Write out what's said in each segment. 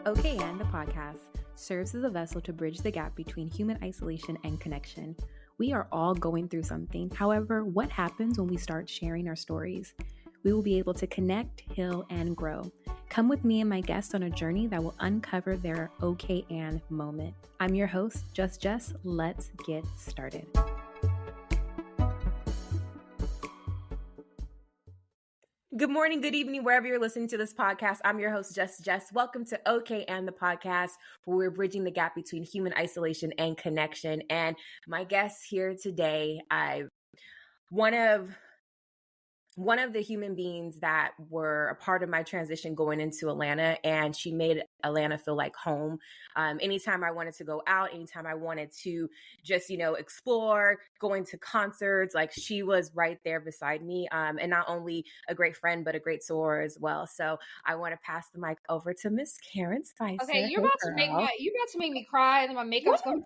OK and the podcast serves as a vessel to bridge the gap between human isolation and connection. We are all going through something. However, what happens when we start sharing our stories? We will be able to connect, heal, and grow. Come with me and my guests on a journey that will uncover their OK and moment. I'm your host, Just Jess. Let's get started. Good morning, good evening, wherever you're listening to this podcast. I'm your host, Just Jess. Welcome to OK and the podcast, where we're bridging the gap between human isolation and connection. And my guest here today, one of the human beings that were a part of my transition going into Atlanta, and she made Atlanta feel like home. Anytime I wanted to go out, anytime I wanted to just, explore, going to concerts, like she was right there beside me. And not only a great friend, but a great soror as well. So I want to pass the mic over to Miss Karen Spicer. Okay, you're about to make me cry, and then my makeup's going.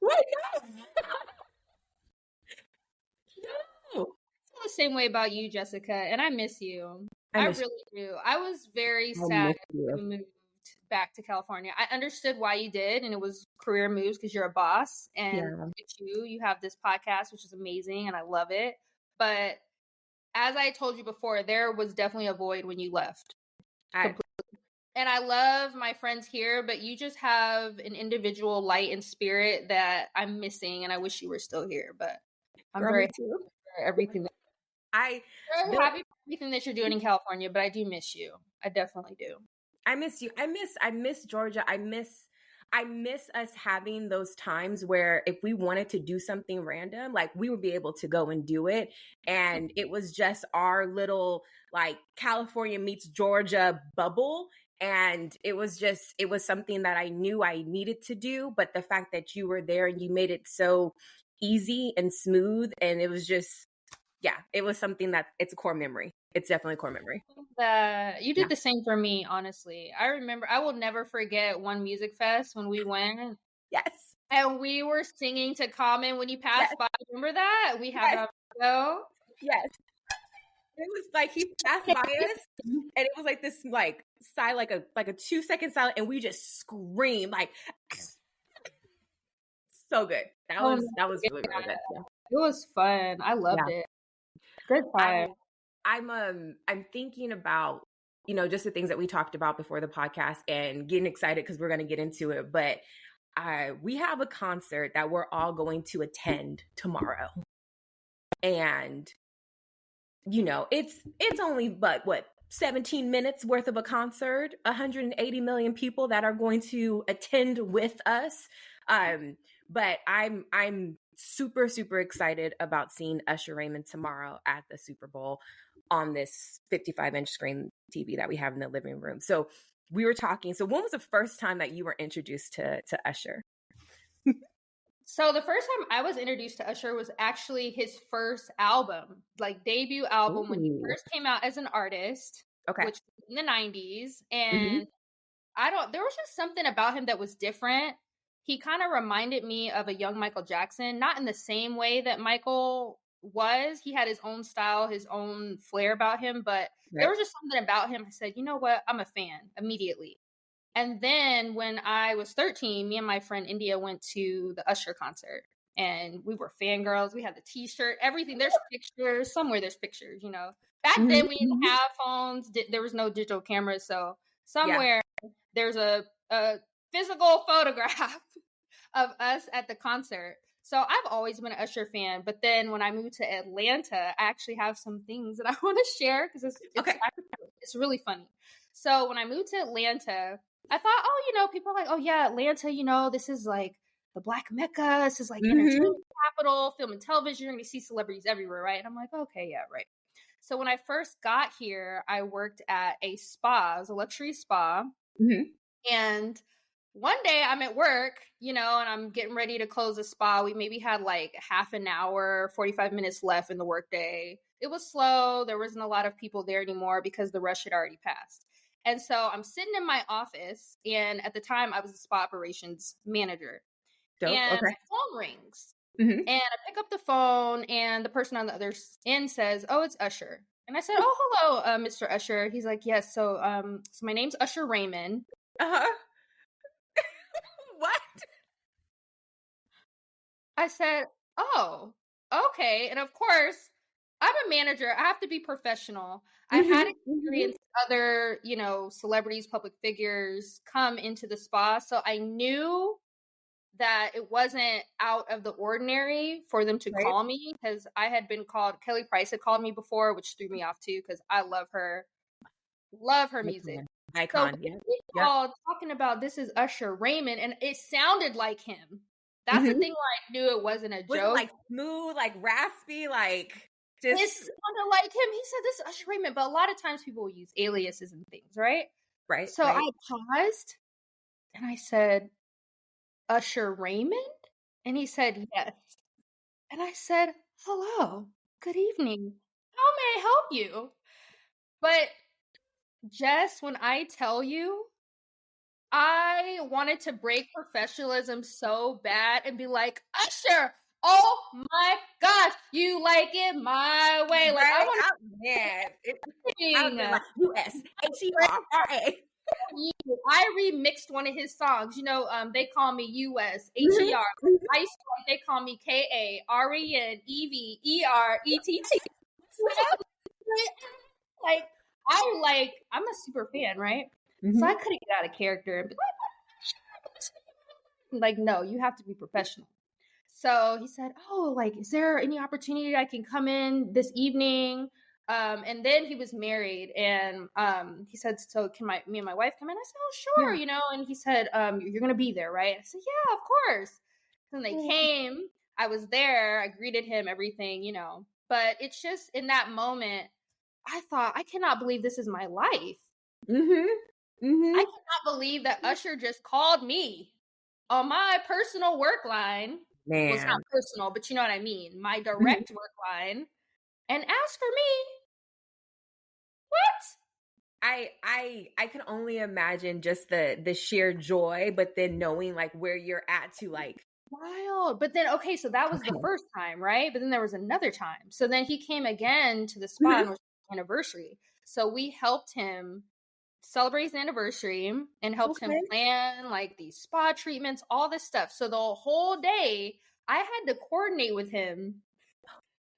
What? No. The same way about you, Jessica, and I miss you. I really do. I was very sad when you moved back to California. I understood why you did, and it was career moves because you're a boss, and you have this podcast, which is amazing, and I love it. But as I told you before, there was definitely a void when you left. And I love my friends here, but you just have an individual light and spirit that I'm missing, and I wish you were still here. But I'm very happy for everything. I'm happy for everything that you're doing in California, but I do miss you. I definitely do. I miss you. I miss Georgia. I miss us having those times where if we wanted to do something random, like we would be able to go and do it. And it was just our little like California meets Georgia bubble. And it was something that I knew I needed to do. But the fact that you were there and you made it so easy and smooth, and it was just, it was something that it's a core memory. It's definitely a core memory. You did the same for me, honestly. I remember, I will never forget one music fest when we went. Yes. And we were singing to Common when you passed by. Remember that? We had a video. Yes. It was like he passed by us, and it was like this like silent, like a 2-second silence, and we just screamed like so good. That was really, really good. Yeah. It was fun. I loved it. Good time. I'm thinking about, just the things that we talked about before the podcast and getting excited because we're going to get into it. But we have a concert that we're all going to attend tomorrow. And, it's only, but what, 17 minutes worth of a concert, 180 million people that are going to attend with us. But I'm super, super excited about seeing Usher Raymond tomorrow at the Super Bowl on this 55-inch screen TV that we have in the living room. So we were talking. So when was the first time that you were introduced to Usher? So the first time I was introduced to Usher was actually his first album, like debut album. Ooh. When he first came out as an artist, which was in the 90s. And there was just something about him that was different. He kind of reminded me of a young Michael Jackson, not in the same way that Michael was. He had his own style, his own flair about him, but there was just something about him. I said, you know what? I'm a fan immediately. And then when I was 13, me and my friend India went to the Usher concert, and we were fangirls. We had the t-shirt, everything. There's pictures. Somewhere there's pictures, Back then we didn't have phones. There was no digital cameras. So somewhere there's a physical photograph of us at the concert. So I've always been an Usher fan, but then when I moved to Atlanta, I actually have some things that I want to share because it's really funny. So when I moved to Atlanta, I thought, people are like, oh yeah, Atlanta, this is like the Black Mecca. This is like entertainment capital, film and television. You're going to see celebrities everywhere, right? And I'm like, okay, yeah, right. So when I first got here, I worked at a spa. It was a luxury spa. And one day I'm at work, and I'm getting ready to close the spa. We maybe had like half an hour, 45 minutes left in the workday. It was slow. There wasn't a lot of people there anymore because the rush had already passed. And so I'm sitting in my office, and at the time I was a spa operations manager. My phone rings. And I pick up the phone, and the person on the other end says, oh, it's Usher. And I said, oh, hello, Mr. Usher. He's like, yes. So my name's Usher Raymond. Uh-huh. What? I said, "Oh, okay." And of course, I'm a manager. I have to be professional. I had experienced other, celebrities, public figures come into the spa. So I knew that it wasn't out of the ordinary for them to Right. call me, because I had been called, Kelly Price had called me before, which threw me off too, because I love her music. So Icon. Yeah. he Yep. called talking about, this is Usher Raymond, and it sounded like him. That's the thing where I knew it wasn't a Was it joke. like smooth, like raspy, like just It sounded like him. He said, this is Usher Raymond, but a lot of times people will use aliases and things, right? right? So right. I paused and I said, Usher Raymond? And he said, yes. And I said, hello, good evening. How may I help you? But Jess, when I tell you, I wanted to break professionalism so bad and be like, Usher, oh my gosh, you like it my way. Like, right? I want I would be like USHERRA. I remixed one of his songs. They call me US HER. I used to, they call me KARENEVERETT. I'm a super fan, right? So I couldn't get out of character and be like, no, you have to be professional. So he said, oh, like, is there any opportunity I can come in this evening? And then he was married, and he said, so can me and my wife come in? I said, oh, sure, and he said, you're going to be there, right? I said, yeah, of course. And they came, I was there, I greeted him, everything, but it's just in that moment, I thought, I cannot believe this is my life. I cannot believe that Usher just called me on my personal work line. Man. Well, it's not personal, but you know what I mean. My direct work line, and ask for me. What? I can only imagine just the sheer joy, but then knowing like where you're at to like wild. But then okay, so that was the first time, right? But then there was another time. So then he came again to the spa on his anniversary. So we helped him celebrate his anniversary and helped him plan like these spa treatments, all this stuff. So the whole day I had to coordinate with him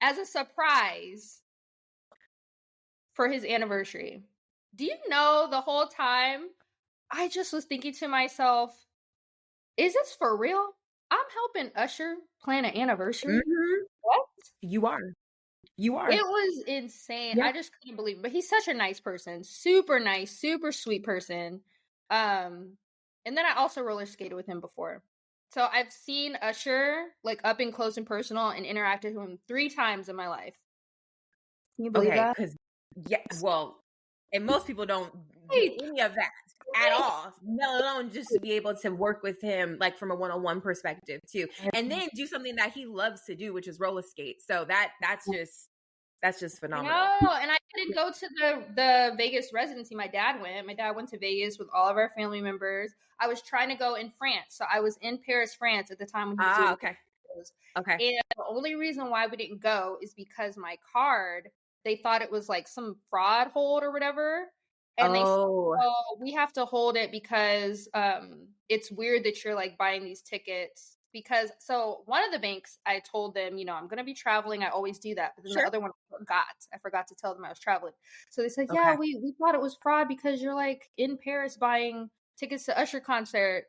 as a surprise for his anniversary. Do you know, the whole time I just was thinking to myself, is this for real? I'm helping Usher plan an anniversary. What? You are. It was insane. I just couldn't believe it. But he's such a nice person. Super nice, super sweet person. And then I also roller skated with him before. So I've seen Usher like up and close and personal and interacted with him 3 times in my life. Can you believe that? Because well, and most people don't do any of that at all, let alone just to be able to work with him like from a one-on-one perspective too, and then do something that he loves to do, which is roller skate. So that's just phenomenal. No, and I couldn't go to the Vegas residency. My dad went to Vegas with all of our family members. I was trying to go in France, so I was in Paris, France at the time when he was doing okay. And the only reason why we didn't go is because my card, they thought it was like some fraud hold or whatever. And they said, oh, we have to hold it because it's weird that you're like buying these tickets. Because so one of the banks, I told them, I'm going to be traveling. I always do that. But then the other one I forgot to tell them I was traveling. So they said, yeah, we thought it was fraud because you're like in Paris buying tickets to Usher concert.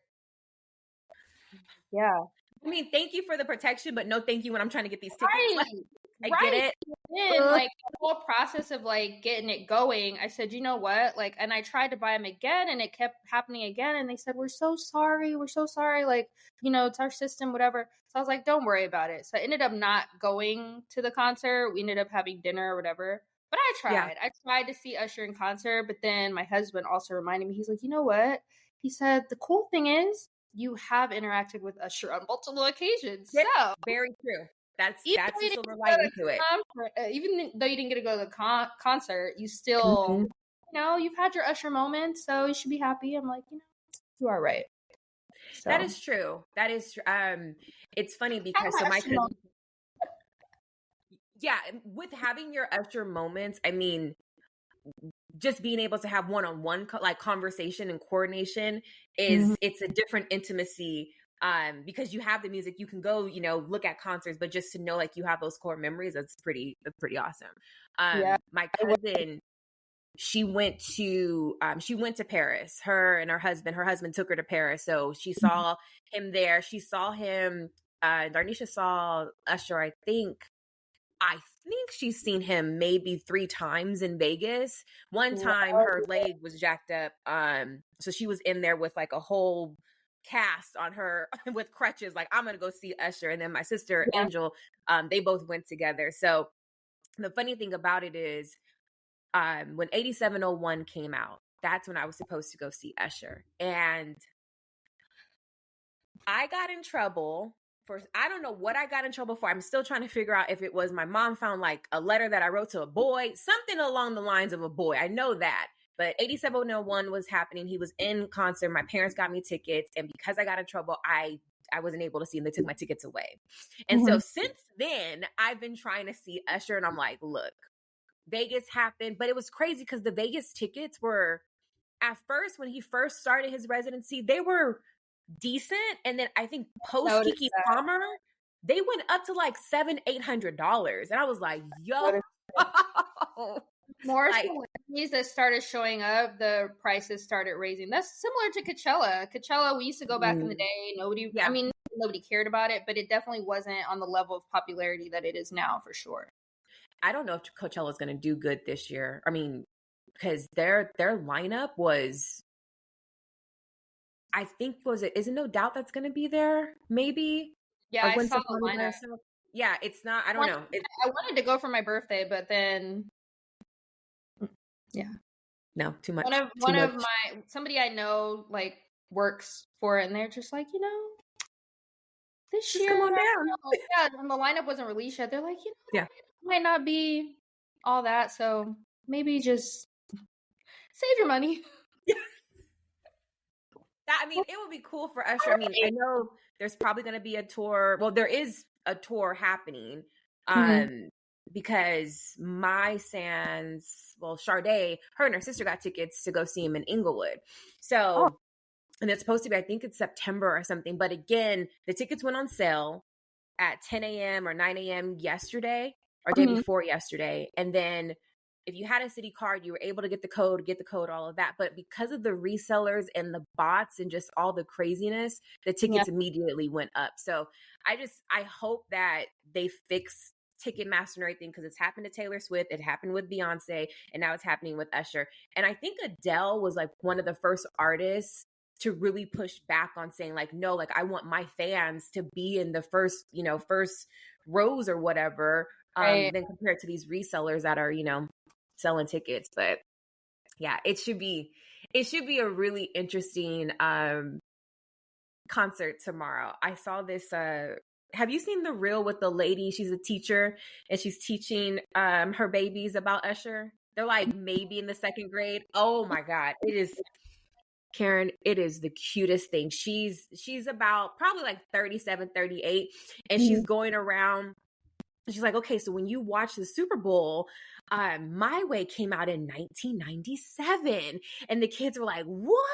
Yeah. I mean, thank you for the protection, but no thank you when I'm trying to get these tickets. I get it. And like the whole process of like getting it going, I said, you know what? Like, and I tried to buy them again and it kept happening again. And they said, we're so sorry. Like, it's our system, whatever. So I was like, don't worry about it. So I ended up not going to the concert. We ended up having dinner or whatever. But I tried. Yeah. I tried to see Usher in concert. But then my husband also reminded me, he's like, you know what? He said, the cool thing is you have interacted with Usher on multiple occasions. Yeah, so very true. That's the silver lining to it. Even though you didn't get to go to the concert, you still, you've had your Usher moment, so you should be happy. I'm like, you are right. So. That is true. That is true. It's funny because with having your Usher moments, I mean, just being able to have one-on-one like conversation and coordination is it's a different intimacy, because you have the music, you can go, you know, look at concerts, but just to know like you have those core memories, that's pretty awesome. My cousin, she went to Paris. Her and her husband took her to Paris, so she saw him there. She saw him, Darnisha saw Usher, I think she's seen him maybe 3 times in Vegas. One time her leg was jacked up. So she was in there with like a whole cast on her with crutches. Like, I'm going to go see Usher. And then my sister, Angel, they both went together. So the funny thing about it is, when 8701 came out, that's when I was supposed to go see Usher. And I got in trouble for, I don't know what I got in trouble for. I'm still trying to figure out if it was my mom found like a letter that I wrote to a boy, something along the lines of a boy. I know that. But 8701 was happening. He was in concert. My parents got me tickets. And because I got in trouble, I wasn't able to see him. They took my tickets away. And so since then, I've been trying to see Usher. And I'm like, look, Vegas happened. But it was crazy because the Vegas tickets were, at first, when he first started his residency, they were decent, and then I think post Kiki Palmer, they went up to like $700-800, and I was like, yo. More celebrities that started showing up, the prices started raising. That's similar to Coachella. Coachella, we used to go back in the day. I mean, nobody cared about it, but it definitely wasn't on the level of popularity that it is now, for sure. I don't know if Coachella is going to do good this year. I mean, because their lineup was, I think, is it No Doubt that's going to be there? Maybe. Yeah, I saw the lineup. Yeah, it's not. I don't know. I wanted to go for my birthday, but then, no, too much. One of my somebody I know like works for it, and they're just like, this just year, come on down. And the lineup wasn't released yet. They're like, it might not be all that, so maybe just save your money. I mean, it would be cool for Usher. I mean, I know there's probably going to be a tour. Well, there is a tour happening, because Sade, her and her sister got tickets to go see him in Inglewood. So, and it's supposed to be, I think it's September or something. But again, the tickets went on sale at 10 a.m. or 9 a.m. yesterday, or day before yesterday. And then if you had a city card, you were able to get the code, all of that. But because of the resellers and the bots and just all the craziness, the tickets immediately went up. So I hope that they fix Ticketmaster and everything, because it's happened to Taylor Swift, it happened with Beyonce, and now it's happening with Usher. And I think Adele was like one of the first artists to really push back on saying like, no, like I want my fans to be in the first rows or whatever, than compared to these resellers that are, selling tickets. But yeah, it should be a really interesting concert tomorrow. I saw this have you seen the reel with the lady? She's a teacher and she's teaching her babies about Usher. They're like maybe in the 2nd grade. Oh my God. It is, Karen, it is the cutest thing. She's about probably like 37, 38, and she's going around. She's like, okay, so when you watch the Super Bowl, My Way came out in 1997. And the kids were like, what?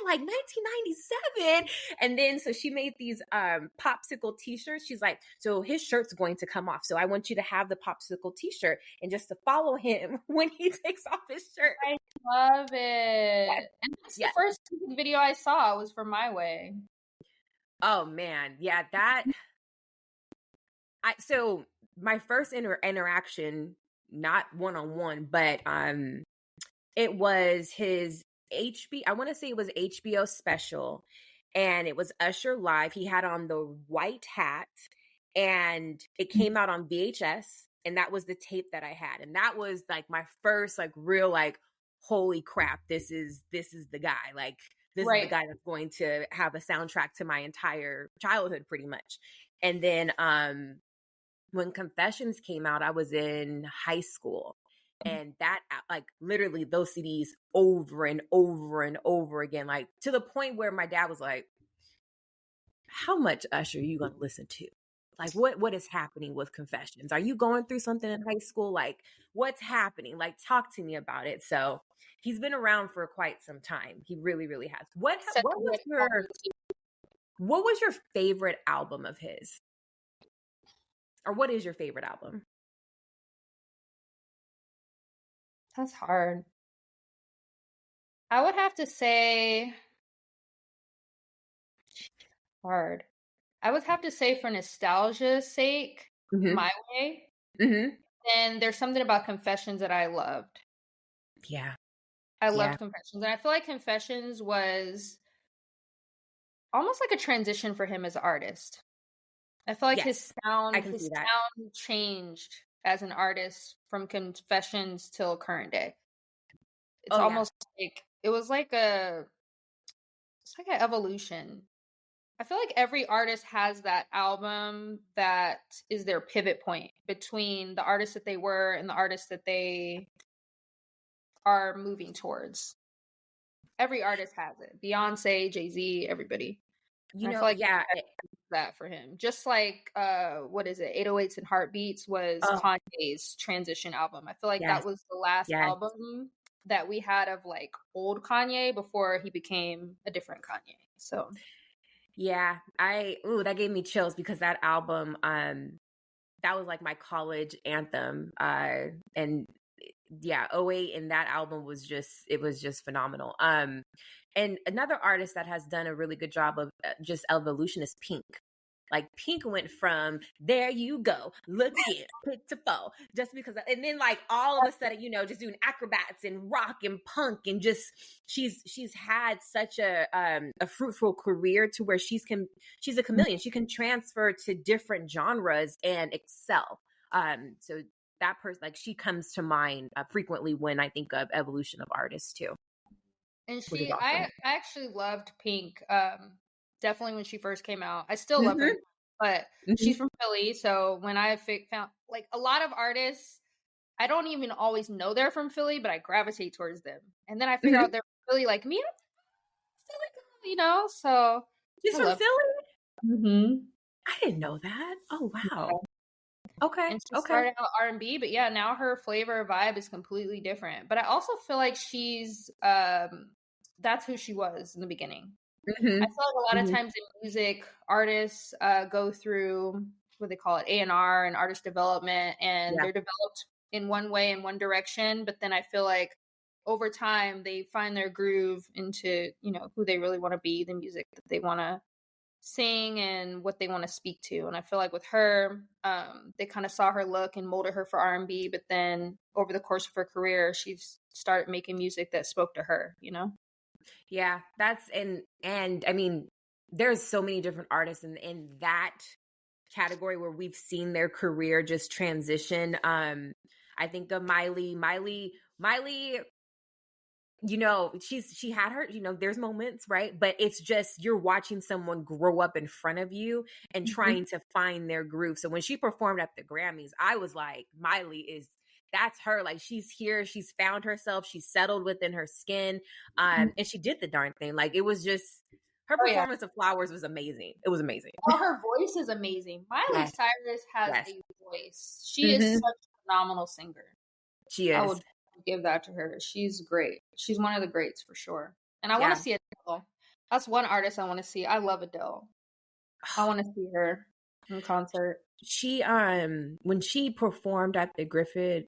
Like 1997? And then, so she made these popsicle t-shirts. She's like, so his shirt's going to come off. So I want you to have the popsicle t-shirt and just to follow him when he takes off his shirt. I love it. Yes. And that's the first video I saw was for My Way. Oh man. Yeah, so my first interaction, not one-on-one, but it was his I want to say it was HBO special, and it was Usher Live. He had on the white hat, and it came out on VHS, and that was the tape that I had. And that was like my first like real like, holy crap, this is the guy. Like, this is the guy that's going to have a soundtrack to my entire childhood pretty much. And then when Confessions came out, I was in high school, and that, like, literally those CDs over and over and over again, like to the point where my dad was like, how much Usher are you going to listen to? Like, what is happening with Confessions? Are you going through something in high school? Like, what's happening? Like, talk to me about it. So he's been around for quite some time. He really, really has. What was your favorite album of his? Or what is your favorite album? That's hard. I would have to say hard. I would have to say for nostalgia's sake, My Way. And there's something about Confessions that I loved. Yeah. I loved Confessions. And I feel like Confessions was almost like a transition for him as an artist. I feel like his sound changed as an artist from Confessions till current day. It's almost like it was like an evolution. I feel like every artist has that album that is their pivot point between the artist that they were and the artist that they are moving towards. Every artist has it. Beyonce, Jay-Z, everybody. You know, that for him. Just like what is it? 808s and Heartbeats was Kanye's transition album. I feel like that was the last album that we had of like old Kanye before he became a different Kanye. So yeah, that gave me chills because that album, that was like my college anthem. And yeah, '08 and that album was just phenomenal. And another artist that has done a really good job of just evolution is Pink. Like Pink went from there you go, look it, pick to fall, just because, and then like all of a sudden, you know, just doing acrobats and rock and punk and just she's had such a fruitful career to where she's a chameleon. She can transfer to different genres and excel. So that person, like she comes to mind frequently when I think of evolution of artists too. And I actually loved Pink. Definitely when she first came out. I still love her, but she's from Philly. So when I found like a lot of artists, I don't even always know they're from Philly, but I gravitate towards them. And then I figure out they're from Philly, like me, I'm Philly girl, you know? So she's from Philly? I didn't know that. Oh, wow. Okay. And she started out R&B, but yeah, now her flavor vibe is completely different. But I also feel like she's that's who she was in the beginning. I feel like a lot of times in music, artists go through what they call it, A&R and artist development, and they're developed in one way in one direction. But then I feel like over time they find their groove into, you know, who they really want to be, the music that they want to sing and what they want to speak to. And I feel like with her, they kind of saw her look and molded her for R&B, but then over the course of her career, she's started making music that spoke to her, you know? Yeah, that's and I mean, there's so many different artists in that category where we've seen their career just transition. I think of Miley, you know, she had her, you know, there's moments, right? But it's just you're watching someone grow up in front of you and trying to find their groove. So when she performed at the Grammys, I was like, that's her. Like she's here, she's found herself, she's settled within her skin, and she did the darn thing. Like it was just her performance of Flowers was amazing. It was amazing. Oh, her voice is amazing. Miley Cyrus has a voice. She is such a phenomenal singer. She is. I would give that to her. She's great. She's one of the greats for sure. And I want to see Adele. That's one artist I want to see. I love Adele. I want to see her in concert. She when she performed at the Griffin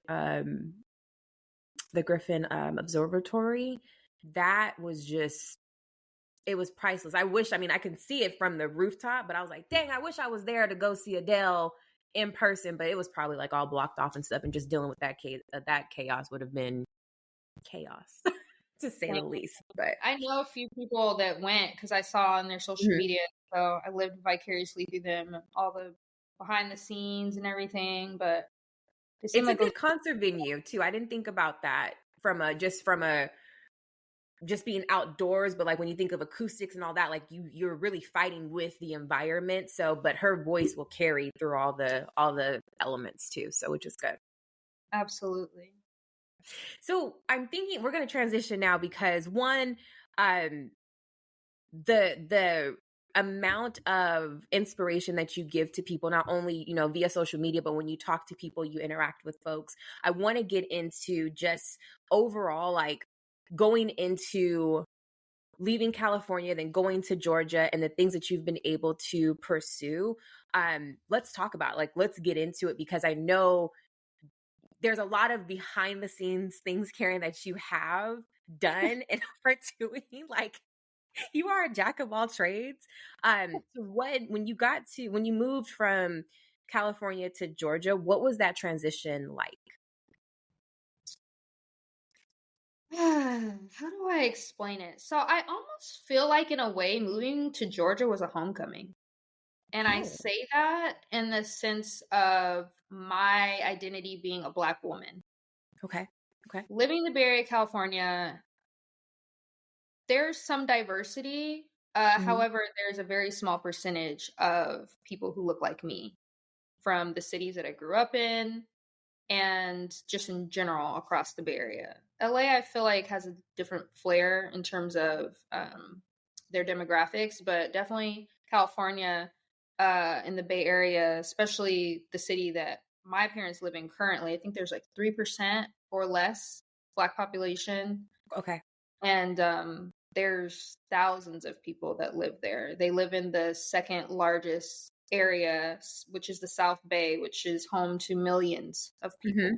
Observatory, that was just, it was priceless. I can see it from the rooftop, but I was like, dang, I wish I was there to go see Adele in person, but it was probably like all blocked off and stuff, and just dealing with that chaos would have been chaos to say the least. But I know a few people that went because I saw on their social media, so I lived vicariously through them, all the behind the scenes and everything. But it's a good concert venue too. I didn't think about that from just being outdoors, but like when you think of acoustics and all that, like you're really fighting with the environment. So, but her voice will carry through all the elements too. So, which is good. Absolutely. So I'm thinking we're going to transition now because one, the amount of inspiration that you give to people, not only, you know, via social media, but when you talk to people, you interact with folks. I want to get into just overall, like, going into leaving California, then going to Georgia, and the things that you've been able to pursue. Let's talk about, like, let's get into it, because I know there's a lot of behind the scenes things, Karen, that you have done and are doing. Like, you are a jack of all trades. When you moved from California to Georgia, what was that transition like? How do I explain it? So I almost feel like, in a way, moving to Georgia was a homecoming. And I Oh, say that in the sense of my identity being a Black woman. okay. Okay. Living in the Bay Area, California, there's some diversity. Mm-hmm. However, there's a very small percentage of people who look like me from the cities that I grew up in and just in general across the Bay Area. LA, I feel like, has a different flair in terms of their demographics, but definitely California, in the Bay Area, especially the city that my parents live in currently, I think there's like 3% or less Black population. Okay. And there's thousands of people that live there. They live in the second largest area, which is the South Bay, which is home to millions of people. Mm-hmm.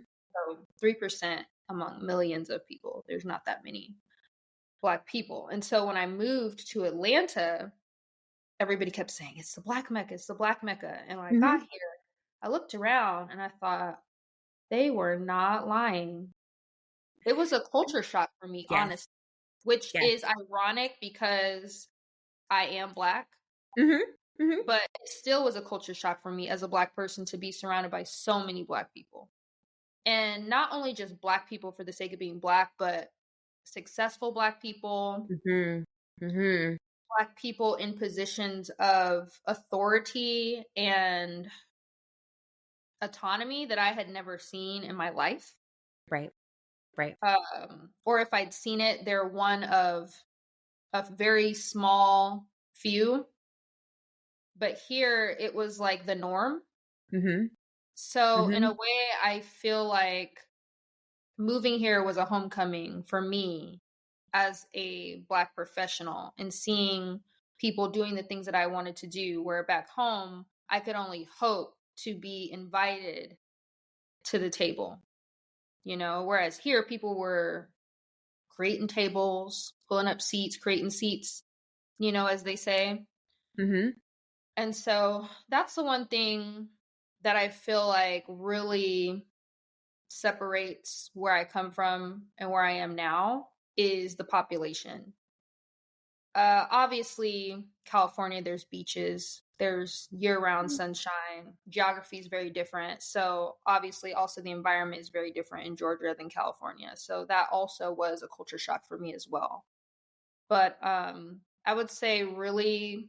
So 3% among millions of people. There's not that many Black people. And so when I moved to Atlanta, everybody kept saying, it's the Black Mecca, it's the Black Mecca. And when I Mm-hmm. got here, I looked around and I thought, they were not lying. It was a culture shock for me, Yes. honestly, which Yes. is ironic because I am Black. Mm-hmm. Mm-hmm. But it still was a culture shock for me as a Black person to be surrounded by so many Black people. And not only just Black people for the sake of being Black, but successful Black people, Mm-hmm. Mm-hmm. Black people in positions of authority and autonomy that I had never seen in my life. Right. Right. Or if I'd seen it, they're one of a very small few. But here it was like the norm. Mm-hmm. So in Mm-hmm. a way, I feel like moving here was a homecoming for me as a Black professional, and seeing people doing the things that I wanted to do, where back home, I could only hope to be invited to the table, whereas here people were creating tables, pulling up seats, creating seats, as they say. Mm-hmm. And so that's the one thing that I feel like really separates where I come from and where I am now, is the population. Obviously, California, there's beaches, there's year-round sunshine. Geography is very different. So obviously also the environment is very different in Georgia than California. So that also was a culture shock for me as well. But I would say really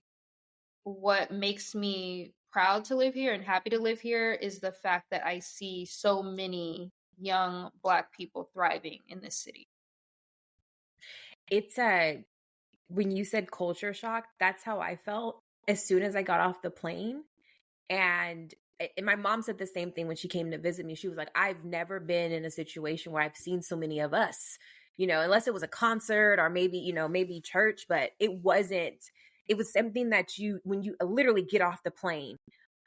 what makes me proud to live here and happy to live here is the fact that I see so many young Black people thriving in this city. It's when you said culture shock, that's how I felt as soon as I got off the plane. And my mom said the same thing when she came to visit me. She was like, I've never been in a situation where I've seen so many of us, unless it was a concert or maybe church, but it was something that when you literally get off the plane,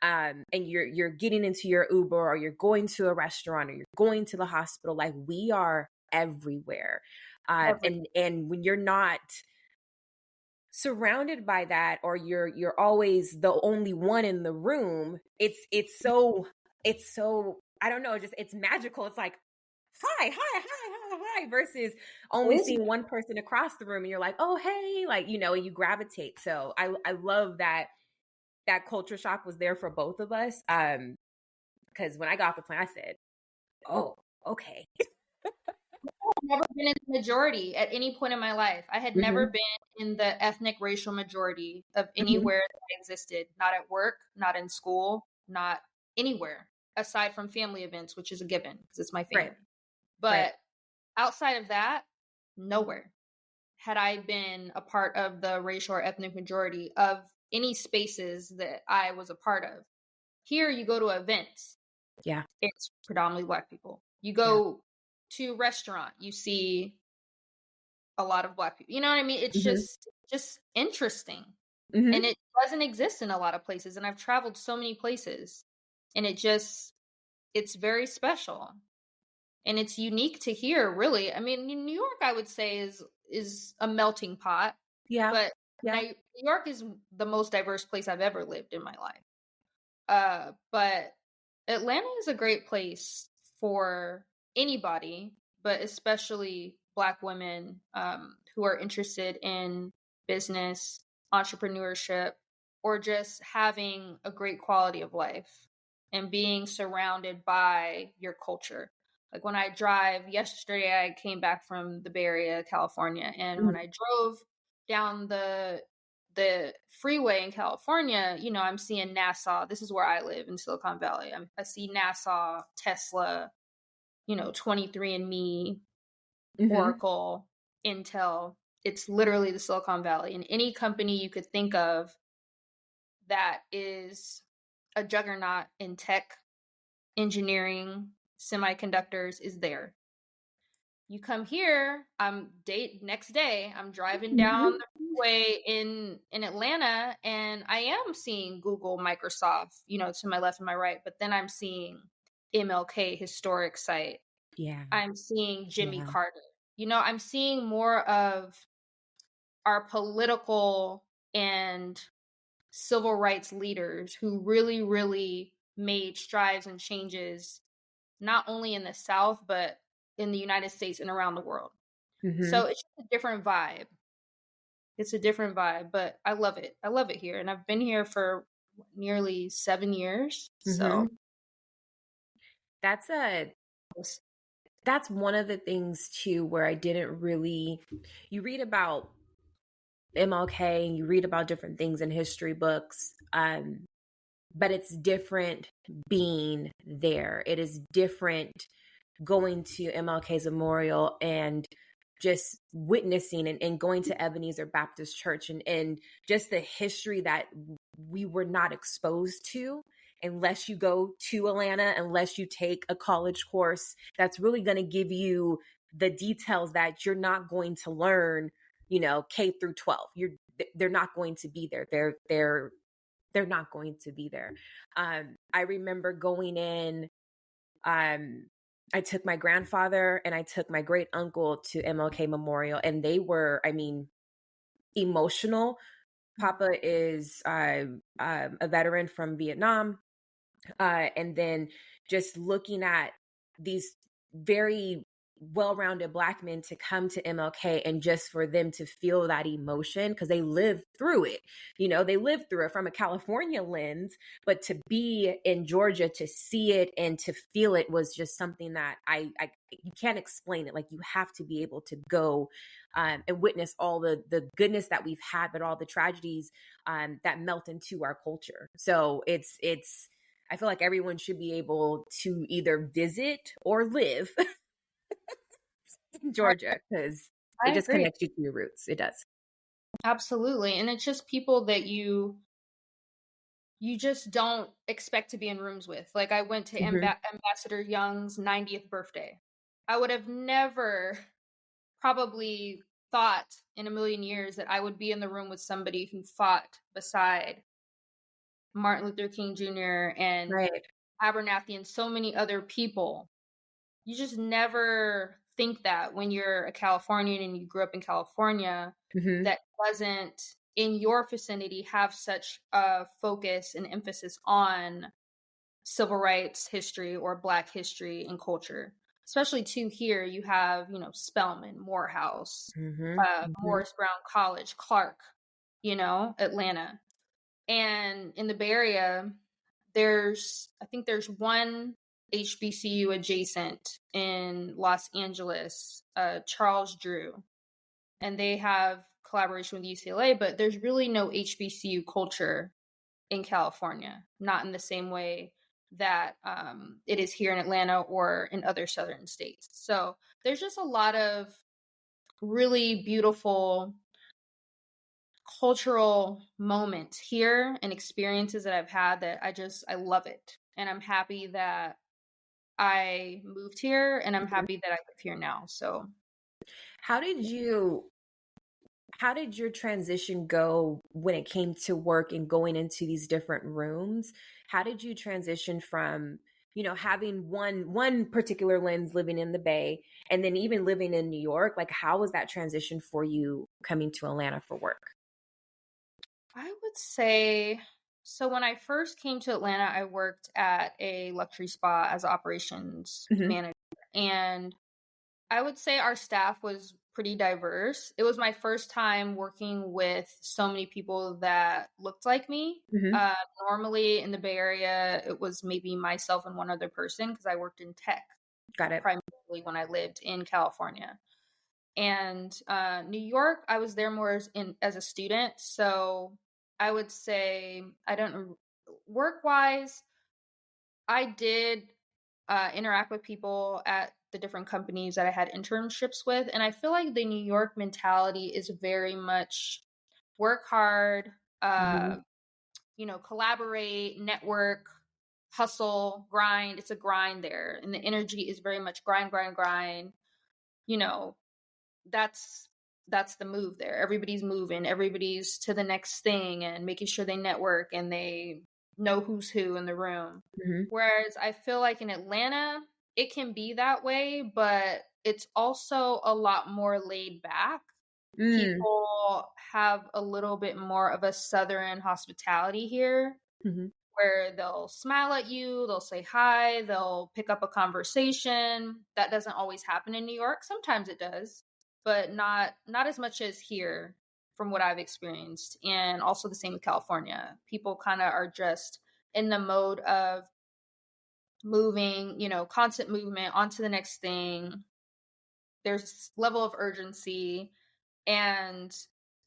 and you're getting into your Uber, or you're going to a restaurant, or you're going to the hospital, like, we are everywhere. And when you're not surrounded by that, or you're always the only one in the room, it's so I don't know, just it's magical. It's like, hi, hi, hi, hi, hi, versus only seeing one person across the room and you're like, oh, hey, like, and you gravitate. So I love that culture shock was there for both of us. Because when I got off the plane, I said, oh, okay. Never been in the majority at any point in my life. I had never been in the ethnic racial majority of anywhere that existed, not at work, not in school, not anywhere aside from family events, which is a given because it's my family. Right. But Right. outside of that, nowhere had I been a part of the racial or ethnic majority of any spaces that I was a part of. Here, you go to events. Yeah. It's predominantly Black people. You go to a restaurant, you see a lot of Black people. You know what I mean? It's Mm-hmm. just interesting. Mm-hmm. And it doesn't exist in a lot of places. And I've traveled so many places, and it's very special. And it's unique to here, really. I mean, New York, I would say, is a melting pot. Yeah. But Yeah. New York is the most diverse place I've ever lived in my life. But Atlanta is a great place for anybody, but especially Black women who are interested in business, entrepreneurship, or just having a great quality of life and being surrounded by your culture. Like when I drive, yesterday I came back from the Bay Area, California, and when I drove down the freeway in California, you know, I'm seeing NASA. This is where I live in Silicon Valley. I see NASA, Tesla, you know, 23andMe, Oracle, Intel. It's literally the Silicon Valley. And any company you could think of that is a juggernaut in tech, engineering, semiconductors is there. You come here, next day, I'm driving down the freeway in Atlanta, and I am seeing Google, Microsoft, you know, to my left and my right, but then I'm seeing MLK historic site. Yeah. I'm seeing Jimmy Carter. You know, I'm seeing more of our political and civil rights leaders who really, really made strides and changes, not only in the South, but in the United States and around the world. So it's just a different vibe. It's a different vibe, but I love it. I love it here. And I've been here for nearly 7 years. So that's one of the things too where I didn't really, you read about MLK and you read about different things in history books, but it's different being there. It is different going to MLK's memorial and just witnessing and going to Ebenezer Baptist Church and just the history that we were not exposed to unless you go to Atlanta, unless you take a college course that's really going to give you the details that you're not going to learn, you know, K through 12. They're not going to be there. They're not going to be there. I remember going in, I took my grandfather and I took my great uncle to MLK Memorial, and they were, I mean, emotional. Papa is a veteran from Vietnam. And then just looking at these very well-rounded Black men to come to MLK and just for them to feel that emotion because they lived through it. You know, they lived through it from a California lens, but to be in Georgia, to see it and to feel it was just something that I you can't explain it. Like you have to be able to go and witness all the goodness that we've had, but all the tragedies that melt into our culture. So it's I feel like everyone should be able to either visit or live in Georgia because it just agree. connects you to your roots. It does. Absolutely. And it's just people that you just don't expect to be in rooms with. Like I went to Ambassador Young's 90th birthday. I would have never probably thought in a million years that I would be in the room with somebody who fought beside Martin Luther King Jr. and Abernathy and so many other people. You just never think that when you're a Californian and you grew up in California that doesn't in your vicinity have such a focus and emphasis on civil rights history or Black history and culture. Especially too here, you have, you know, Spelman, Morehouse, Morris Brown College, Clark, you know, Atlanta. And in the Bay Area, I think there's one HBCU adjacent in Los Angeles, Charles Drew, and they have collaboration with UCLA, but there's really no HBCU culture in California, not in the same way that it is here in Atlanta or in other southern states. So there's just a lot of really beautiful cultural moments here and experiences that I've had that I love it. And I'm happy that I moved here and I'm happy that I live here now. So How did you how did your transition go when it came to work and going into these different rooms? How did you transition from, having one particular lens living in the Bay and then even living in New York? Like, how was that transition for you coming to Atlanta for work? I would say, so when I first came to Atlanta, I worked at a luxury spa as operations Hmm. manager. And I would say our staff was pretty diverse. It was my first time working with so many people that looked like me. Hmm. Normally in the Bay Area, it was maybe myself and one other person because I worked in tech Got it. primarily when I lived in California. And New York, I was there more as a student. So I would say, I don't work wise, I did interact with people at the different companies that I had internships with. And I feel like the New York mentality is very much work hard, uh, Hmm. collaborate, network, hustle, grind. It's a grind there. And the energy is very much grind, grind, grind. You know, that's that's the move there. Everybody's moving, everybody's to the next thing and making sure they network and they know who's who in the room. Hmm. Whereas I feel like in Atlanta, it can be that way, but it's also a lot more laid back. Mm. People have a little bit more of a southern hospitality here Hmm. where they'll smile at you, they'll say hi, they'll pick up a conversation. That doesn't always happen in New York. Sometimes it does, but not as much as here from what I've experienced. And also the same with California. People kind of are just in the mode of moving, constant movement onto the next thing. There's level of urgency and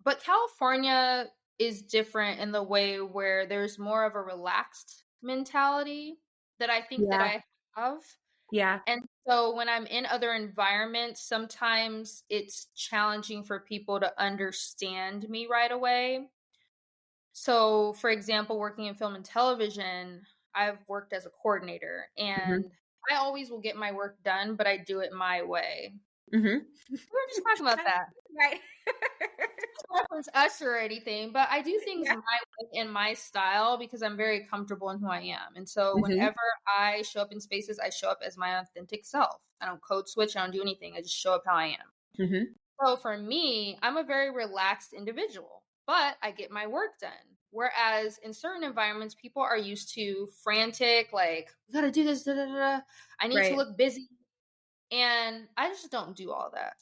but California is different in the way where there's more of a relaxed mentality that I think that Yeah. I have. Yeah. And so when I'm in other environments, sometimes it's challenging for people to understand me right away. So, for example, working in film and television, I've worked as a coordinator Hmm. and I always will get my work done, but I do it my way. Hmm. We were just talking about that. Right. Reference Usher or anything, but I do things Yeah. my way in my style because I'm very comfortable in who I am. And so Hmm. whenever I show up in spaces, I show up as my authentic self. I don't code switch, I don't do anything. I just show up how I am. Hmm. So for me, I'm a very relaxed individual, but I get my work done. Whereas in certain environments, people are used to frantic, like, we gotta do this, da, da, da, da. I need to Right. look busy. And I just don't do all that.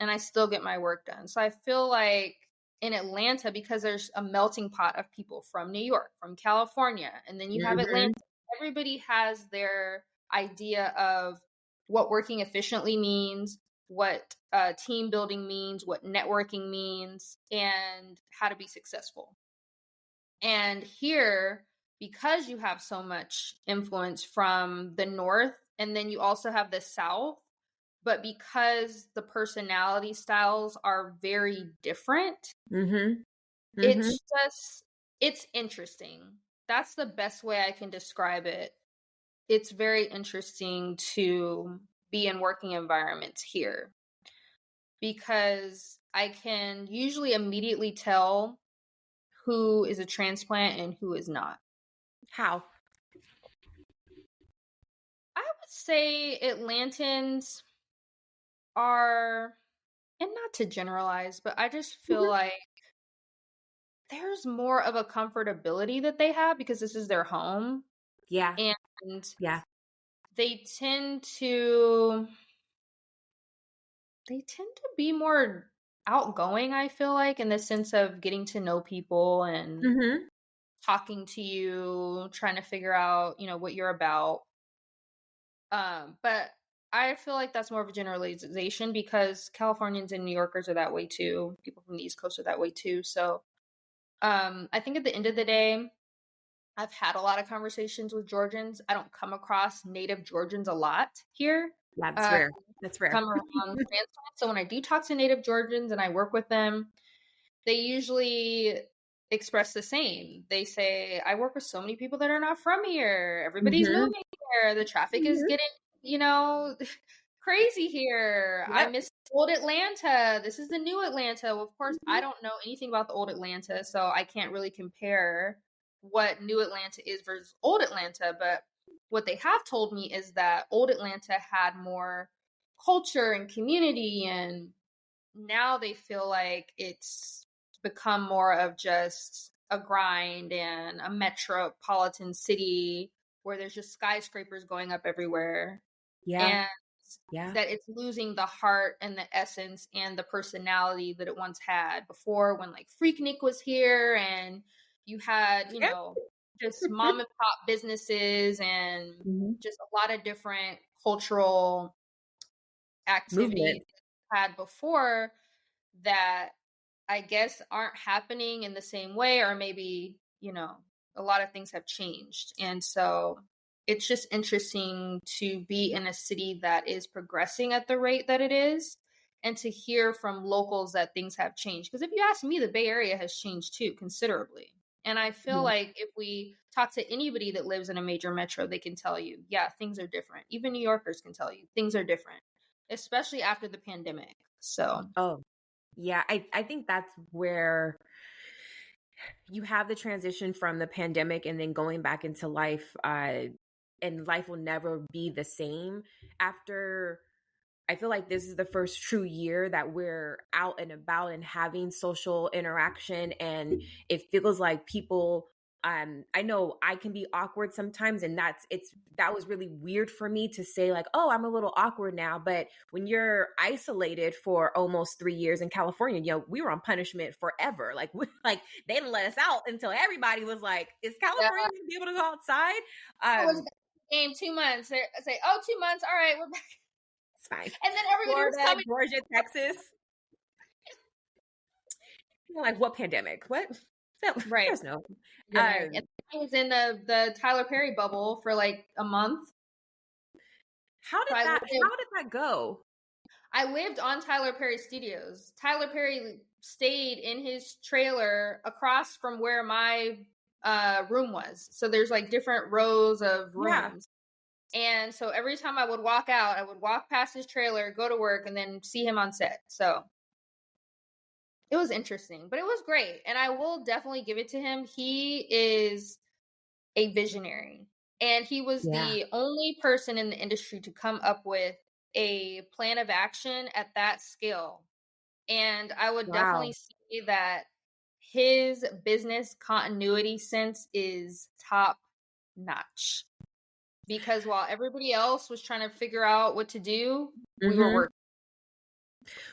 And I still get my work done. So I feel like in Atlanta, because there's a melting pot of people from New York, from California, and then you have Atlanta, Hmm. everybody has their idea of what working efficiently means, what team building means, what networking means, and how to be successful. And here, because you have so much influence from the North, and then you also have the South, but because the personality styles are very different, Hmm. Hmm. it's just, it's interesting. That's the best way I can describe it. It's very interesting to be in working environments here because I can usually immediately tell who is a transplant and who is not. How? I would say Atlantans are, and not to generalize, but I just feel Mhm. like there's more of a comfortability that they have because this is their home. Yeah. And Yeah. they tend to be more outgoing, I feel like, in the sense of getting to know people and Hmm. talking to you, trying to figure out, what you're about. But I feel like that's more of a generalization because Californians and New Yorkers are that way too. People from the East Coast are that way too. So I think at the end of the day, I've had a lot of conversations with Georgians. I don't come across native Georgians a lot here. That's Uh, rare. That's rare. come around transplants. So when I do talk to native Georgians and I work with them, they usually express the same. They say, I work with so many people that are not from here. Everybody's Hmm. moving here. The traffic is Hmm. getting, crazy here. I Yep. miss Old Atlanta. This is the new Atlanta. Well, of course, I don't know anything about the old Atlanta, so I can't really compare what new Atlanta is versus old Atlanta. But what they have told me is that old Atlanta had more culture and community, and now they feel like it's become more of just a grind and a metropolitan city where there's just skyscrapers going up everywhere. Yeah. And that it's losing the heart and the essence and the personality that it once had before, when like Freaknik was here and you had, you know, just mom and pop businesses and just a lot of different cultural activities Movement. had before that I guess aren't happening in the same way, or maybe, you know, a lot of things have changed. And so it's just interesting to be in a city that is progressing at the rate that it is and to hear from locals that things have changed. Because if you ask me, the Bay Area has changed too considerably. And I feel like if we talk to anybody that lives in a major metro, they can tell you, yeah, things are different. Even New Yorkers can tell you things are different, especially after the pandemic. So, Oh, yeah. I think that's where you have the transition from the pandemic and then going back into life. And life will never be the same after. I feel like this is the first true year that we're out and about and having social interaction. And it feels like people, I know I can be awkward sometimes, and that was really weird for me to say, like, oh, I'm a little awkward now. But when you're isolated for almost 3 years in California, you know, we were on punishment forever. Like, like they didn't let us out until everybody was like, is yeah. California gonna be able to go outside? I was game 2 months. I say, oh, 2 months. All right, we're back. It's fine. And then everybody was Florida, coming. Georgia, Texas. You're like, what pandemic? What? No, Right. there's no. And I was in the Tyler Perry bubble for like a month. How did that go? I lived on Tyler Perry Studios. Tyler Perry stayed in his trailer across from where my room was. So there's like different rows of rooms. Yeah. And so every time I would walk out, I would walk past his trailer, go to work, and then see him on set. So it was interesting, but it was great. And I will definitely give it to him. He is a visionary. And he was the only person in the industry to come up with a plan of action at that scale. And I would definitely say that his business continuity sense is top notch. Because while everybody else was trying to figure out what to do, we were working.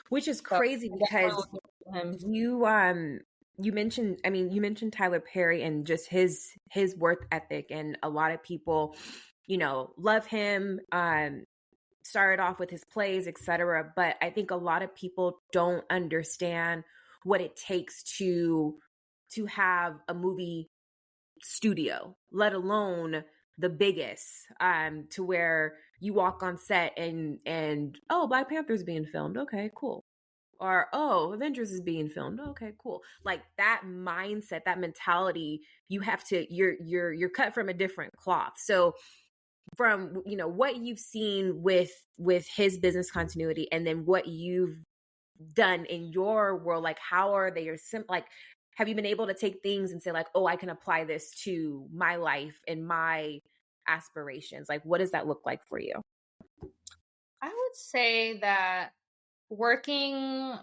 Which is crazy because you mentioned Tyler Perry and just his work ethic, and a lot of people, you know, love him. Started off with his plays, etc. But I think a lot of people don't understand what it takes to have a movie studio, let alone the biggest, to where you walk on set and oh, Black Panther's being filmed. Okay, cool. Or oh, Avengers is being filmed. Okay, cool. Like that mindset, that mentality, you have to you're cut from a different cloth. So from, you know, what you've seen with his business continuity and then what you've done in your world, like how are they like have you been able to take things and say like, oh, I can apply this to my life and my aspirations? Like what does that look like for you? I would say that working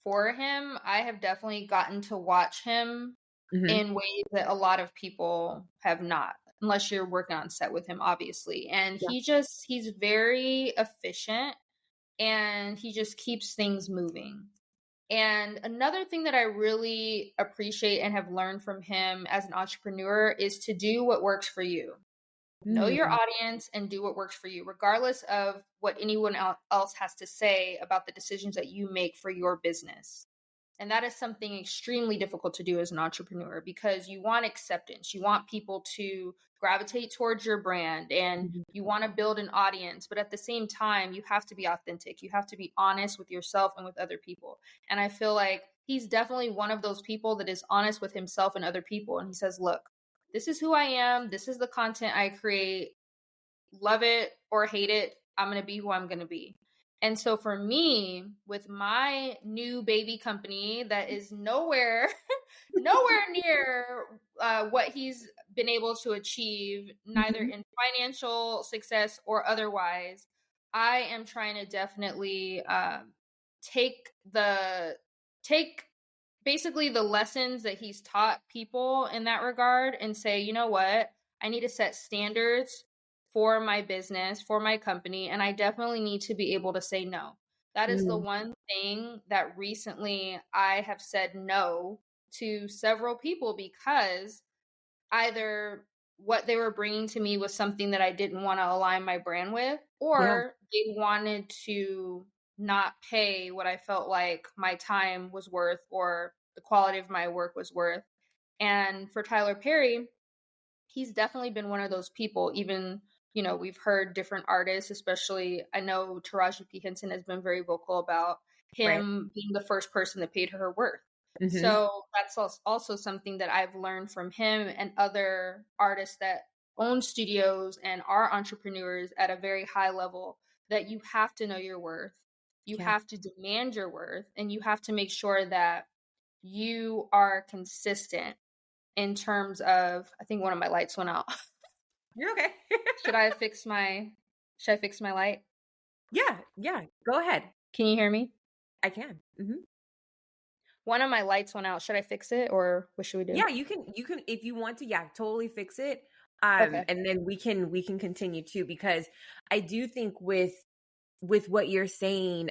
for him, I have definitely gotten to watch him in ways that a lot of people have not, unless you're working on set with him, obviously. And he's very efficient and he just keeps things moving. And another thing that I really appreciate and have learned from him as an entrepreneur is to do what works for you. Know your audience and do what works for you, regardless of what anyone else has to say about the decisions that you make for your business. And that is something extremely difficult to do as an entrepreneur because you want acceptance. You want people to gravitate towards your brand and you want to build an audience. But at the same time, you have to be authentic. You have to be honest with yourself and with other people. And I feel like he's definitely one of those people that is honest with himself and other people. And he says, look, this is who I am. This is the content I create. Love it or hate it. I'm going to be who I'm going to be. And so for me, with my new baby company that is nowhere near what he's been able to achieve, neither Mhm. in financial success or otherwise, I am trying to definitely take the take basically the lessons that he's taught people in that regard and say, you know what, I need to set standards for my business, for my company, and I definitely need to be able to say no. That is the Mm. one thing that recently I have said no to several people because either what they were bringing to me was something that I didn't want to align my brand with, Yeah. or they wanted to not pay what I felt like my time was worth or the quality of my work was worth. And for Tyler Perry, he's definitely been one of those people. Even, we've heard different artists, especially I know Taraji P. Henson has been very vocal about Right. him being the first person that paid her worth. Mhm. So that's also something that I've learned from him and other artists that own studios and are entrepreneurs at a very high level, that you have to know your worth. You Yeah. have to demand your worth, and you have to make sure that you are consistent in terms of, I think one of my lights went out. You're okay. Should I fix my light? Yeah. Go ahead. Can you hear me? I can. Mhm. One of my lights went out. Should I fix it or what should we do? Yeah, you can if you want to, yeah, totally fix it. Okay. And then we can continue too, because I do think with what you're saying,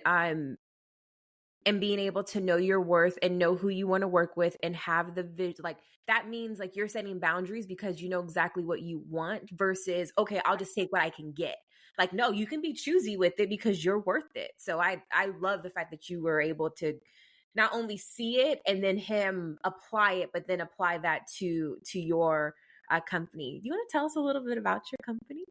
and being able to know your worth and know who you want to work with and have the like, that means like you're setting boundaries because you know exactly what you want versus, okay, I'll just take what I can get. Like, no, you can be choosy with it because you're worth it. So I love the fact that you were able to not only see it and then him apply it, but then apply that to your company. Do you want to tell us a little bit about your company?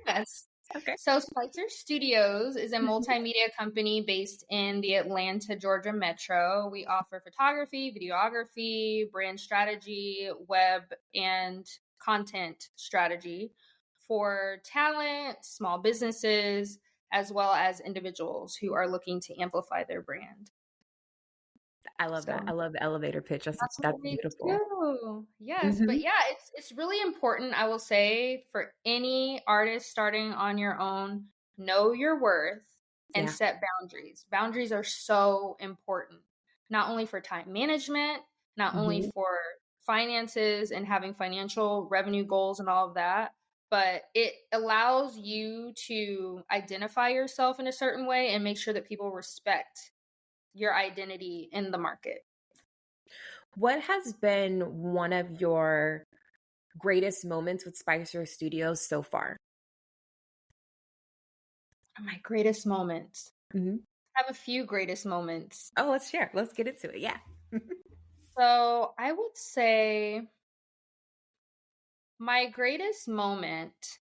Yes. Okay. So Spicer Studios is a Mhm. multimedia company based in the Atlanta, Georgia metro. We offer photography, videography, brand strategy, web, and content strategy for talent, small businesses, as well as individuals who are looking to amplify their brand. I love that. I So love the elevator pitch. that's That's what we beautiful. do. Yes, but Hmm. yeah, it's really important, I will say, for any artist starting on your own, know your worth and Yeah. set boundaries. Boundaries are so important, not only for time management, not only Hmm. for finances and having financial revenue goals and all of that, but it allows you to identify yourself in a certain way and make sure that people respect your identity in the market. What has been one of your greatest moments with Spicer Studios so far? My greatest moments. Hmm. I have a few greatest moments. Oh, let's share. Let's get into it. Yeah. So I would say my greatest moment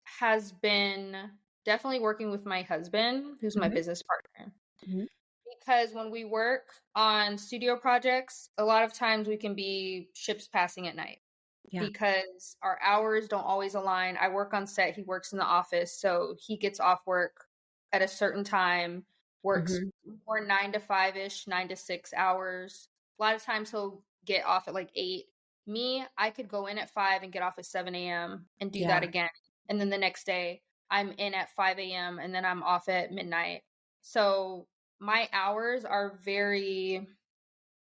has been definitely working with my husband, who's my Hmm. business partner. Hmm. Because when we work on studio projects, a lot of times we can be ships passing at night Yeah. because our hours don't always align. I work on set, he works in the office, so he gets off work at a certain time, works Hmm. more 9 to 5 ish, 9 to 6 hours. A lot of times he'll get off at like 8. Me, I could go in at 5 and get off at 7 a.m. and do that Yeah. again. And then the next day, I'm in at 5 a.m. and then I'm off at midnight. So my hours are very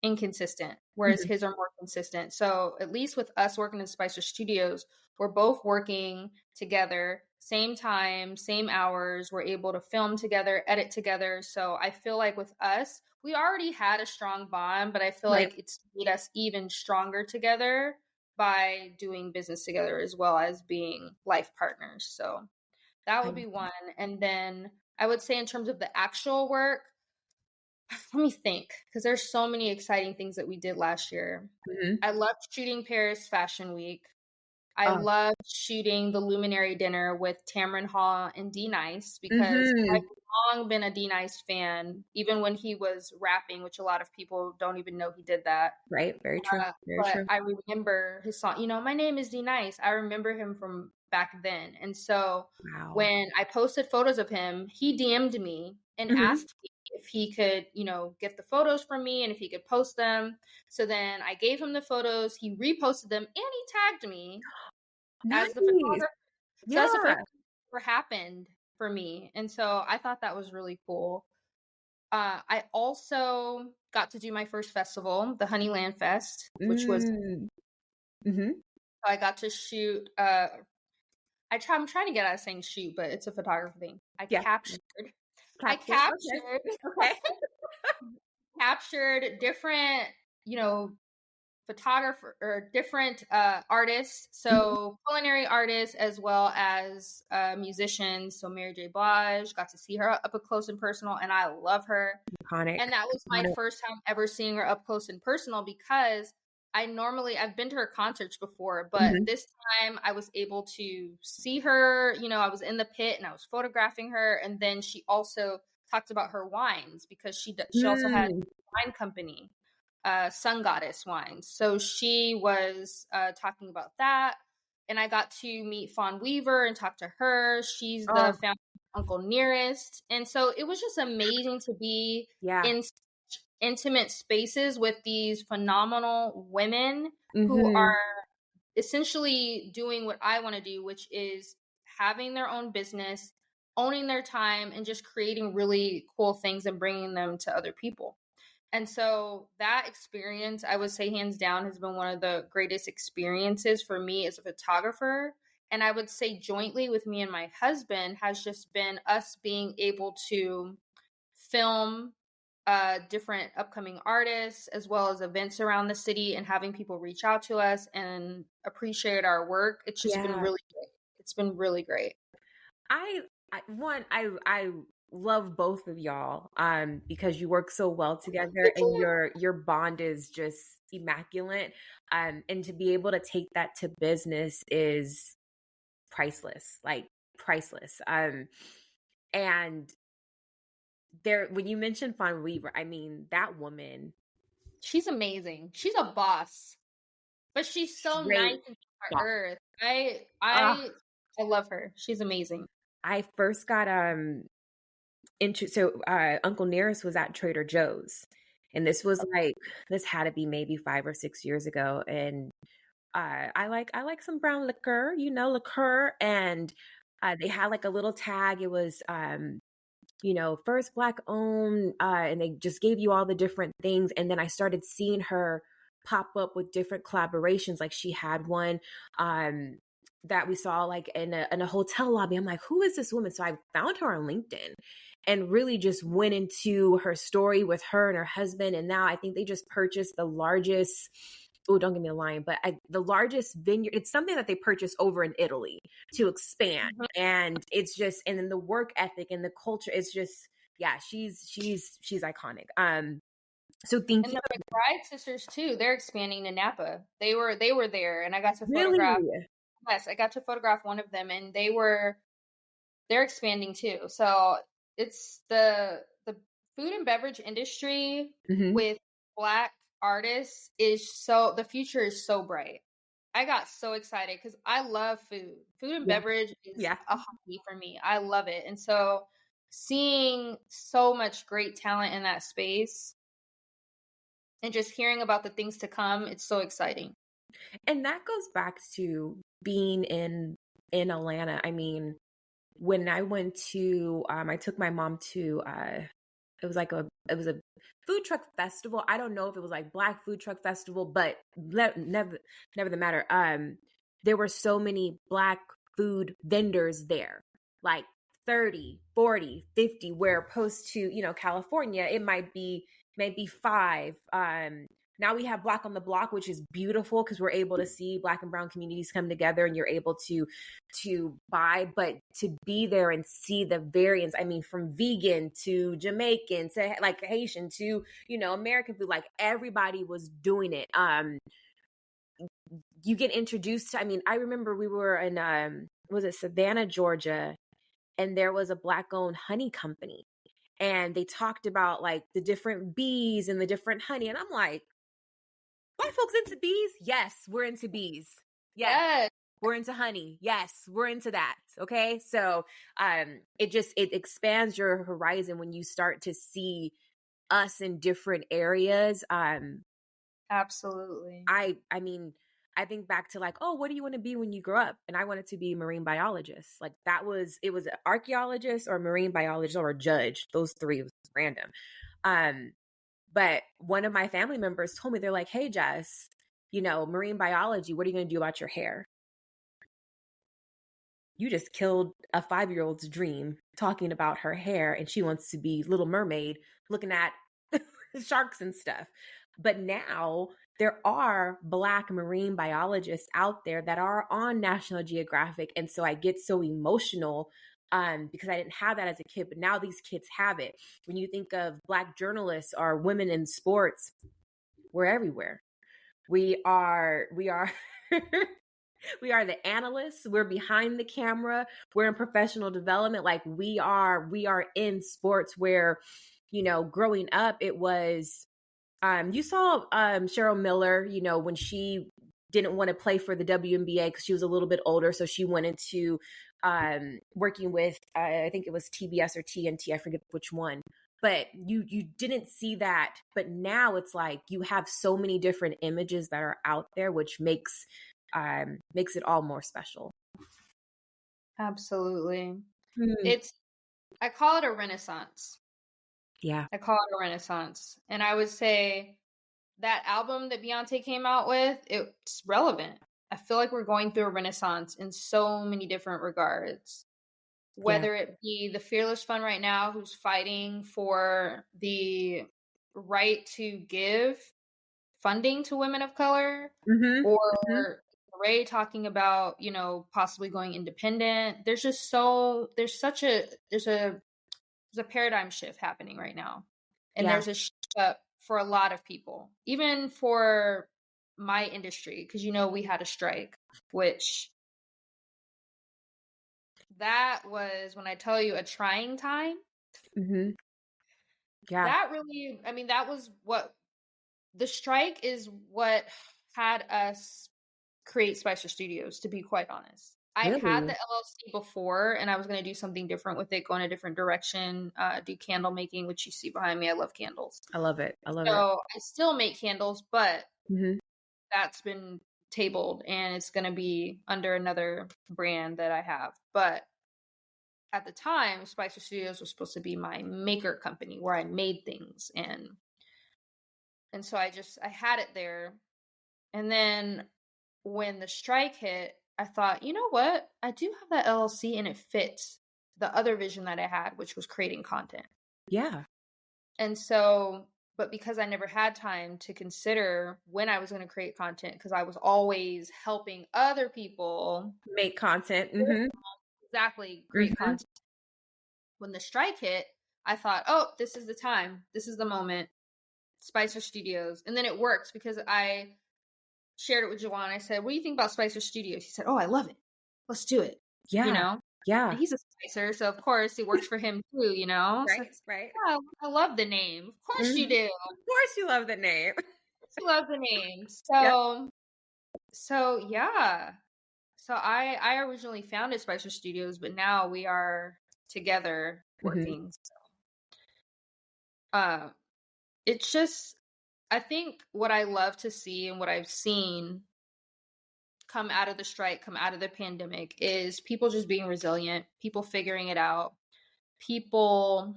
inconsistent, whereas Hmm. his are more consistent. So at least with us working in Spicer Studios, we're both working together, same time, same hours. We're able to film together, edit together. So I feel like with us, we already had a strong bond, but I feel Right. like it's made us even stronger together by doing business together as well as being life partners. So that I would love be that. one. And then I would say in terms of the actual work, let me think, because there's so many exciting things that we did last year. Hmm. I loved shooting Paris Fashion Week. I Oh. loved shooting the Luminary dinner with Tamron Hall and D Nice because I've Hmm. long been a D Nice fan, even when he was rapping, which a lot of people don't even know he did that. Right. Very true. Very But true. I remember his song, My Name is D Nice. I remember him from back then. And so Wow. when I posted photos of him, he DM'd me and asked me if he could, get the photos from me and if he could post them. So then I gave him the photos, he reposted them, and he tagged me as the Nice. photographer. So Yeah. that's the first time that ever happened for me. And so I thought that was really cool. I also got to do my first festival, the Honeyland Fest, which was I got to shoot. I'm trying to get out of saying shoot, but it's a photography thing. I Yeah. captured. Okay. Captured different, photographer or different artists. So culinary artists as well as musicians. So Mary J. Blige, got to see her up close and personal, and I love her. Iconic. And that was my first time ever seeing her up close and personal, because I've been to her concerts before, but this time I was able to see her. I was in the pit and I was photographing her. And then she also talked about her wines, because she also had a wine company, Sun Goddess Wines. So she was talking about that. And I got to meet Fawn Weaver and talk to her. She's the founder of Uncle Nearest. And so it was just amazing to be in intimate spaces with these phenomenal women who are essentially doing what I want to do, which is having their own business, owning their time, and just creating really cool things and bringing them to other people. And so that experience, I would say hands down, has been one of the greatest experiences for me as a photographer. And I would say jointly with me and my husband has just been us being able to film different upcoming artists as well as events around the city, and having people reach out to us and appreciate our work. It's just been really great. It's been really great. I love both of y'all because you work so well together and your bond is just immaculate, and to be able to take that to business is priceless, like priceless. And there, when you mentioned Fawn Weaver, I mean, that woman, she's amazing. She's a boss, but she's so nice and down to earth. I love her. She's amazing. I first got Uncle Nearest was at Trader Joe's, and this had to be maybe 5 or 6 years ago, and I like some brown liquor, liqueur, and they had like a little tag. It was first Black owned, and they just gave you all the different things. And then I started seeing her pop up with different collaborations. Like she had one that we saw like in a hotel lobby. I'm like, who is this woman? So I found her on LinkedIn and really just went into her story with her and her husband. And now I think they just purchased the largest, oh, don't get me a line, but the largest vineyard. It's something that they purchased over in Italy to expand. And it's just, and then the work ethic and the culture, it's just, yeah, she's iconic. So thinking, and the McBride sisters too, they're expanding to Napa. They were there, and I got to photograph. Yes, I got to photograph one of them, and they're expanding too. So it's the food and beverage industry with Black artists the future is so bright. I got so excited because I love food. Food and beverage is a hobby for me. I love it. And so seeing so much great talent in that space and just hearing about the things to come, it's so exciting. And that goes back to being in Atlanta. I mean, when I went to, I took my mom to, it was a food truck festival. I don't know if it was like Black food truck festival, but never the matter. There were so many Black food vendors there, like 30, 40, 50, where opposed to, California, it might be maybe 5. Now we have Black on the Block, which is beautiful because we're able to see Black and brown communities come together and you're able to buy, but to be there and see the variants, I mean, from vegan to Jamaican to like Haitian to, American food, like everybody was doing it. You get introduced to, I mean, I remember we were in, was it Savannah, Georgia, and there was a Black owned honey company. And they talked about like the different bees and the different honey. And I'm like, Black folks into bees? Yes, we're into bees. Yes. We're into honey. Yes, we're into that. Okay. So it expands your horizon when you start to see us in different areas. Absolutely. I mean, I think back to like, oh, what do you want to be when you grow up? And I wanted to be a marine biologist. Like it was an archaeologist or marine biologist or a judge. Those three was random. But one of my family members told me, they're like, hey, Jess, marine biology, what are you going to do about your hair? You just killed a 5-year-old's dream talking about her hair, and she wants to be Little Mermaid looking at sharks and stuff. But now there are Black marine biologists out there that are on National Geographic. And so I get so emotional because I didn't have that as a kid, but now these kids have it. When you think of Black journalists or women in sports, we're everywhere. We are we are the analysts. We're behind the camera. We're in professional development. Like we are in sports where, growing up, it was, you saw Cheryl Miller, when she didn't want to play for the WNBA because she was a little bit older. So she went into working with, I think it was TBS or TNT. I forget which one. But you didn't see that. But now it's like you have so many different images that are out there, which makes it all more special. Absolutely. I call it a renaissance. Yeah. I call it a renaissance. And I would say that album that Beyonce came out with, it's relevant. I feel like we're going through a renaissance in so many different regards. Whether it be the Fearless Fund right now, who's fighting for the right to give funding to women of color, or Ray talking about, possibly going independent. There's a paradigm shift happening right now. And there's a shift up for a lot of people, even for my industry, because, we had a strike, which that was, when I tell you, a trying time. Yeah. That really, that was what the strike is what had us create Spicer Studios, to be quite honest. Really? I had the LLC before, and I was going to do something different with it, go in a different direction, do candle making, which you see behind me. I love candles. I love it. So I still make candles, but that's been tabled, and it's going to be under another brand that I have. But at the time, Spicer Studios was supposed to be my maker company where I made things, and so I had it there. And then when the strike hit, I thought, you know what? I do have that LLC, and it fits the other vision that I had, which was creating content. Yeah. And so, but because I never had time to consider when I was going to create content, because I was always helping other people make content. Exactly. Create content. When the strike hit, I thought, oh, this is the time. This is the moment. Spicer Studios. And then it worked because I shared it with Jawan. I said, what do you think about Spicer Studios? He said, oh, I love it. Let's do it. Yeah. Yeah. And he's a Spicer, so of course it works for him too, Right, so, right. Yeah, I love the name. Of course you do. Of course you love the name. You love the name. So yeah. So I originally founded Spicer Studios, but now we are together working. So, it's just, I think what I love to see and what I've seen come out of the strike, come out of the pandemic, is people just being resilient, people figuring it out, people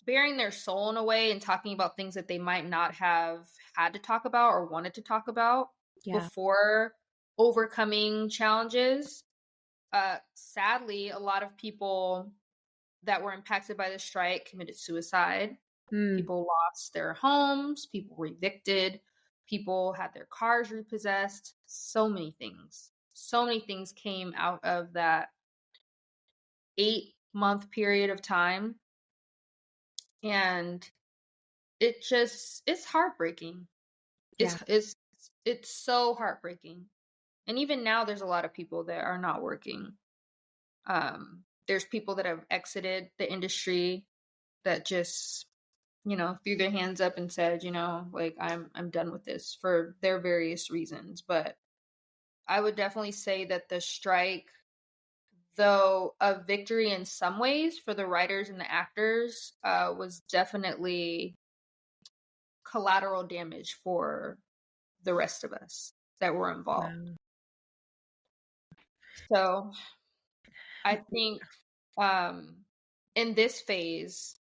bearing their soul in a way and talking about things that they might not have had to talk about or wanted to talk about before overcoming challenges. Sadly, a lot of people that were impacted by the strike committed suicide. People lost their homes, people were evicted, people had their cars repossessed. So many things came out of that 8-month period of time. And it's heartbreaking. It's so heartbreaking. And even now there's a lot of people that are not working. There's people that have exited the industry that just, threw their hands up and said, like, I'm done with this for their various reasons. But I would definitely say that the strike, though a victory in some ways for the writers and the actors, was definitely collateral damage for the rest of us that were involved. Wow. So I think in this phase,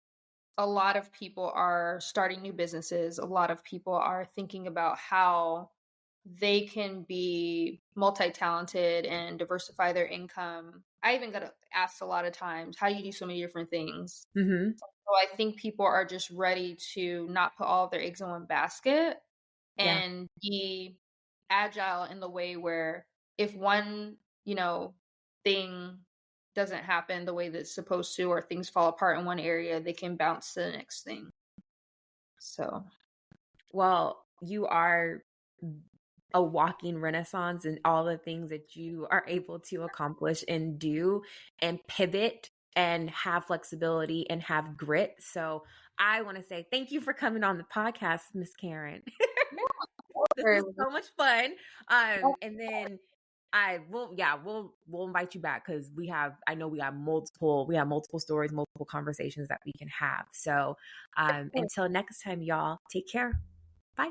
a lot of people are starting new businesses. A lot of people are thinking about how they can be multi-talented and diversify their income. I even got asked a lot of times, how do you do so many different things? Mm-hmm. So I think people are just ready to not put all of their eggs in one basket and be agile in the way where if one, thing doesn't happen the way that it's supposed to, or things fall apart in one area, they can bounce to the next thing. So, well, you are a walking renaissance in all the things that you are able to accomplish and do and pivot and have flexibility and have grit. So I want to say thank you for coming on the podcast, Miss Karen. This was so much fun. And then we'll invite you back because I know we have multiple stories, multiple conversations that we can have. So until next time, y'all, take care. Bye.